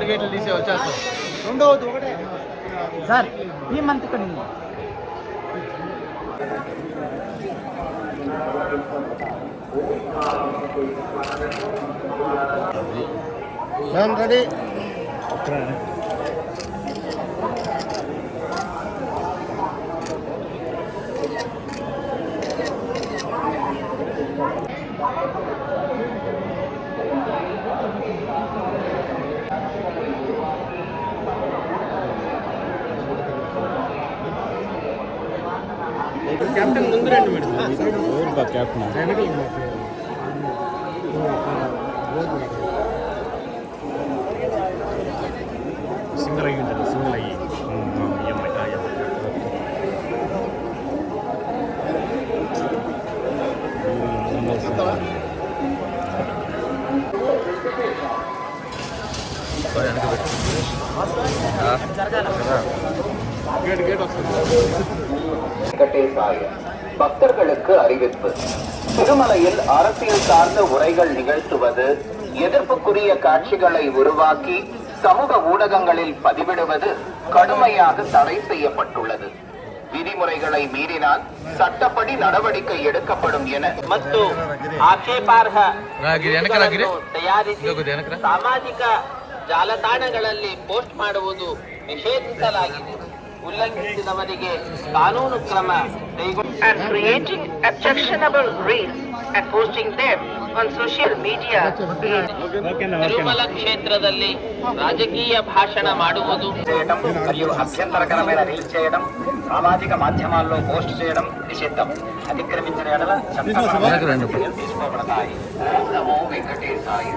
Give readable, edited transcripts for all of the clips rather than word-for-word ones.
వికెట్లు తీసి వచ్చేస్తాం. రెండవది ఒకటే సార్ ఈ మంత్ ఇక్కడ రెడీ कैप्टन ముందు రండి మేడం ఓవర్ బా कैप्टन సింగల్ అయ్యి ఉంటుంది సింగల్ అయ్యి பக்தர்களுக்கு அறிவிப்பு. திருமலையில் அரசியல் சார்ந்த உரைகள் நிகழ்த்துவது, எதிர்ப்புக்குரிய காட்சிகளை உருவாக்கி சமூக ஊடகங்களில் பதிவிடுவது கடுமையாக தடை செய்யப்பட்டுள்ளது. விதிமுறைகளை மீறினால் சட்டப்படி நடவடிக்கை எடுக்கப்படும் என ಮತ್ತು ಆಕ್ಷೇಪಾರ್ಹ ತಯಾರಿಸಿ ಸಾಮಾಜಿಕ ಜಾಲತಾಣಗಳಲ್ಲಿ ಪೋಸ್ಟ್ ಮಾಡುವುದು ನಿಷೇಧಿಸಲಾಗಿದೆ. ಉಲ್ಲಂಘಿಸಿದವರಿಗೆ ಕಾನೂನು ಕ್ರಮ and creating objectionable reels and posting them on social media. Tirumala క్షేత్రದಲ್ಲಿ రాజకీయ భాషణ ಮಾಡುವುದು మరియు అభ్యంతరకరమైన రీల్స్ చేయడం, సామాజిక మాధ్యమాల్లో పోస్ట్ చేయడం నిషిద్ధం. అతిక్రమించిన ఎడల చర్యలు తీసుకోబడతాయి. నమో వెంకటేశాయ.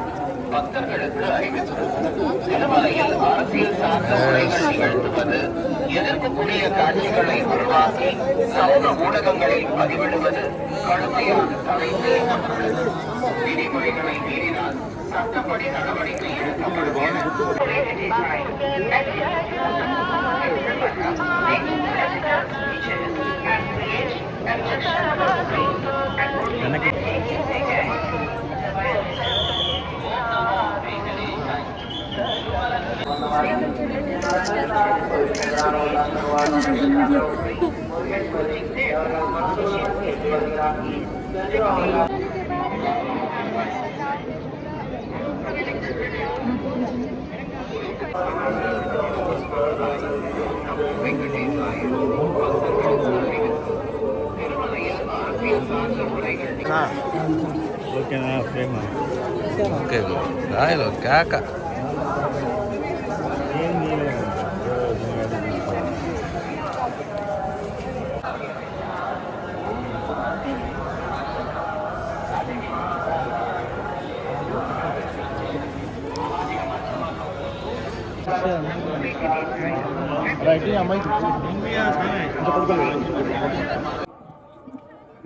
பக்தர்களுக்கு அறிவிப்பு. திருமலையில் அரசியல் சார்ந்த உரைகள் நிகழ்த்துவது, எதிர்ப்புக்குரிய காட்சிகளை உருவாக்கி சமூக ஊடகங்களில் பதிவிடுவது கடுமையாக தடை செய்யப்பட்டுள்ளது. விதிமுறைகளை மீறினால் சட்டப்படி நடவடிக்கை எடுக்கப்படும் ఓకేనా ఫ్రేమ్ ఓకే రాయలో కాక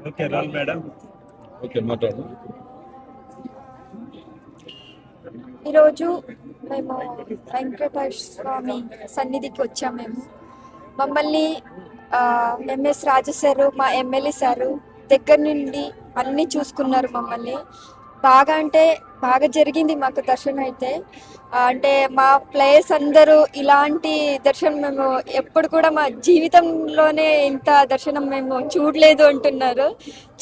ఓకే రాల్ మేడం ఓకే మాట్లాడు. ఈరోజు మేము వెంకటేశ్వర స్వామి సన్నిధికి వచ్చాము. మమ్మల్ని ఎంఎస్ రాజు సారు, మా ఎమ్మెల్యే సారు దగ్గర నుండి అన్నీ చూసుకున్నారు. మమ్మల్ని బాగా అంటే బాగా జరిగింది మాకు దర్శనం అయితే. అంటే మా ప్లేయర్స్ అందరూ ఇలాంటి దర్శనం మేము ఎప్పుడు కూడా మా జీవితంలోనే ఇంత దర్శనం మేము చూడలేదు అంటున్నారు.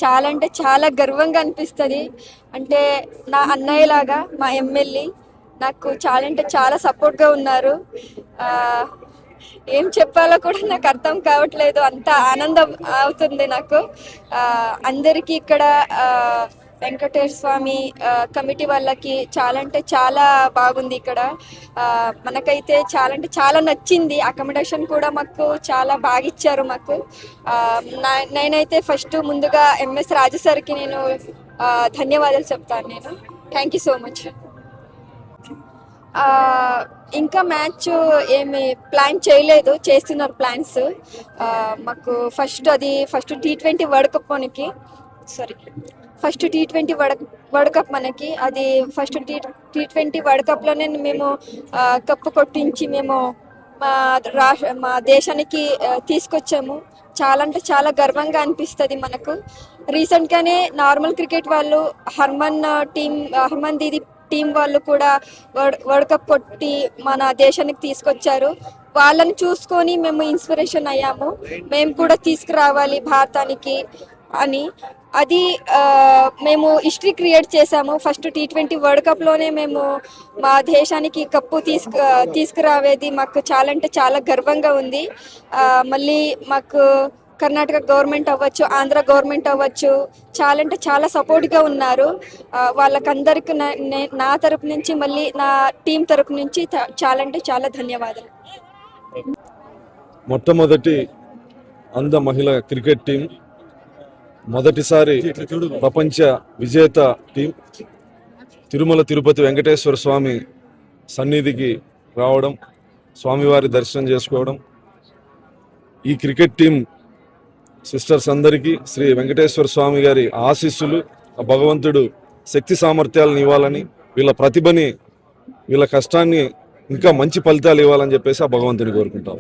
చాలా అంటే చాలా గర్వంగా అనిపిస్తుంది. అంటే నా అన్నయ్యలాగా మా ఎమ్మెల్యే నాకు చాలా అంటే చాలా సపోర్ట్గా ఉన్నారు. ఏం చెప్పాలో కూడా నాకు అర్థం కావట్లేదు, అంత ఆనందం అవుతుంది నాకు. అందరికీ ఇక్కడ వెంకటేశ్వర స్వామి కమిటీ వాళ్ళకి చాలా అంటే చాలా బాగుంది ఇక్కడ. మనకైతే చాలా అంటే చాలా నచ్చింది. అకామిడేషన్ కూడా మాకు చాలా బాగా ఇచ్చారు మాకు. నేనైతే ఫస్ట్ ముందుగా ఎంఎస్ రాజు సార్కి నేను ధన్యవాదాలు చెప్తాను. నేను థ్యాంక్ యూ సో మచ్. ఇంకా మ్యాచ్ ఏమి ప్లాన్ చేయలేదు, చేస్తున్నారు ప్లాన్స్. మాకు ఫస్ట్ T20 వరల్డ్ కప్ మనకి ఫస్ట్ T20 వరల్డ్ కప్ మనకి అది ఫస్ట్ T20 వరల్డ్ కప్లోనే మేము కప్పు కొట్టించి మేము మా దేశానికి తీసుకొచ్చాము. చాలా అంటే చాలా గర్వంగా అనిపిస్తుంది మనకు. రీసెంట్గానే నార్మల్ క్రికెట్ వాళ్ళు హర్మన్ దీది టీం వాళ్ళు కూడా వరల్డ్ కప్ కొట్టి మన దేశానికి తీసుకొచ్చారు. వాళ్ళని చూసుకొని మేము ఇన్స్పిరేషన్ అయ్యాము, మేము కూడా తీసుకురావాలి భారతానికి అని. అది మేము హిస్టరీ క్రియేట్ చేశాము. ఫస్ట్ T20 వరల్డ్ కప్లోనే మేము మా దేశానికి కప్పు తీసుకురావేది మాకు చాలా అంటే చాలా గర్వంగా ఉంది. మళ్ళీ మాకు కర్ణాటక గవర్నమెంట్ అవ్వచ్చు, ఆంధ్ర గవర్నమెంట్ అవ్వచ్చు, చాలా అంటే చాలా సపోర్ట్గా ఉన్నారు. వాళ్ళకందరికి నా తరపు నుంచి మళ్ళీ నా టీం తరపు నుంచి చాలా అంటే చాలా ధన్యవాదాలు. మొట్టమొదటి అంధ మహిళ క్రికెట్ టీం, మొదటిసారి ప్రపంచ విజేత టీం తిరుమల తిరుపతి వెంకటేశ్వర స్వామి సన్నిధికి రావడం, స్వామివారి దర్శనం చేసుకోవడం. ఈ క్రికెట్ టీం సిస్టర్స్ అందరికీ శ్రీ వెంకటేశ్వర స్వామి గారి ఆశీస్సులు, ఆ భగవంతుడు శక్తి సామర్థ్యాలను ఇవ్వాలని, వీళ్ళ ప్రతిభని వీళ్ళ కష్టాన్ని ఇంకా మంచి ఫలితాలు ఇవ్వాలని చెప్పేసి ఆ భగవంతుని కోరుకుంటాం.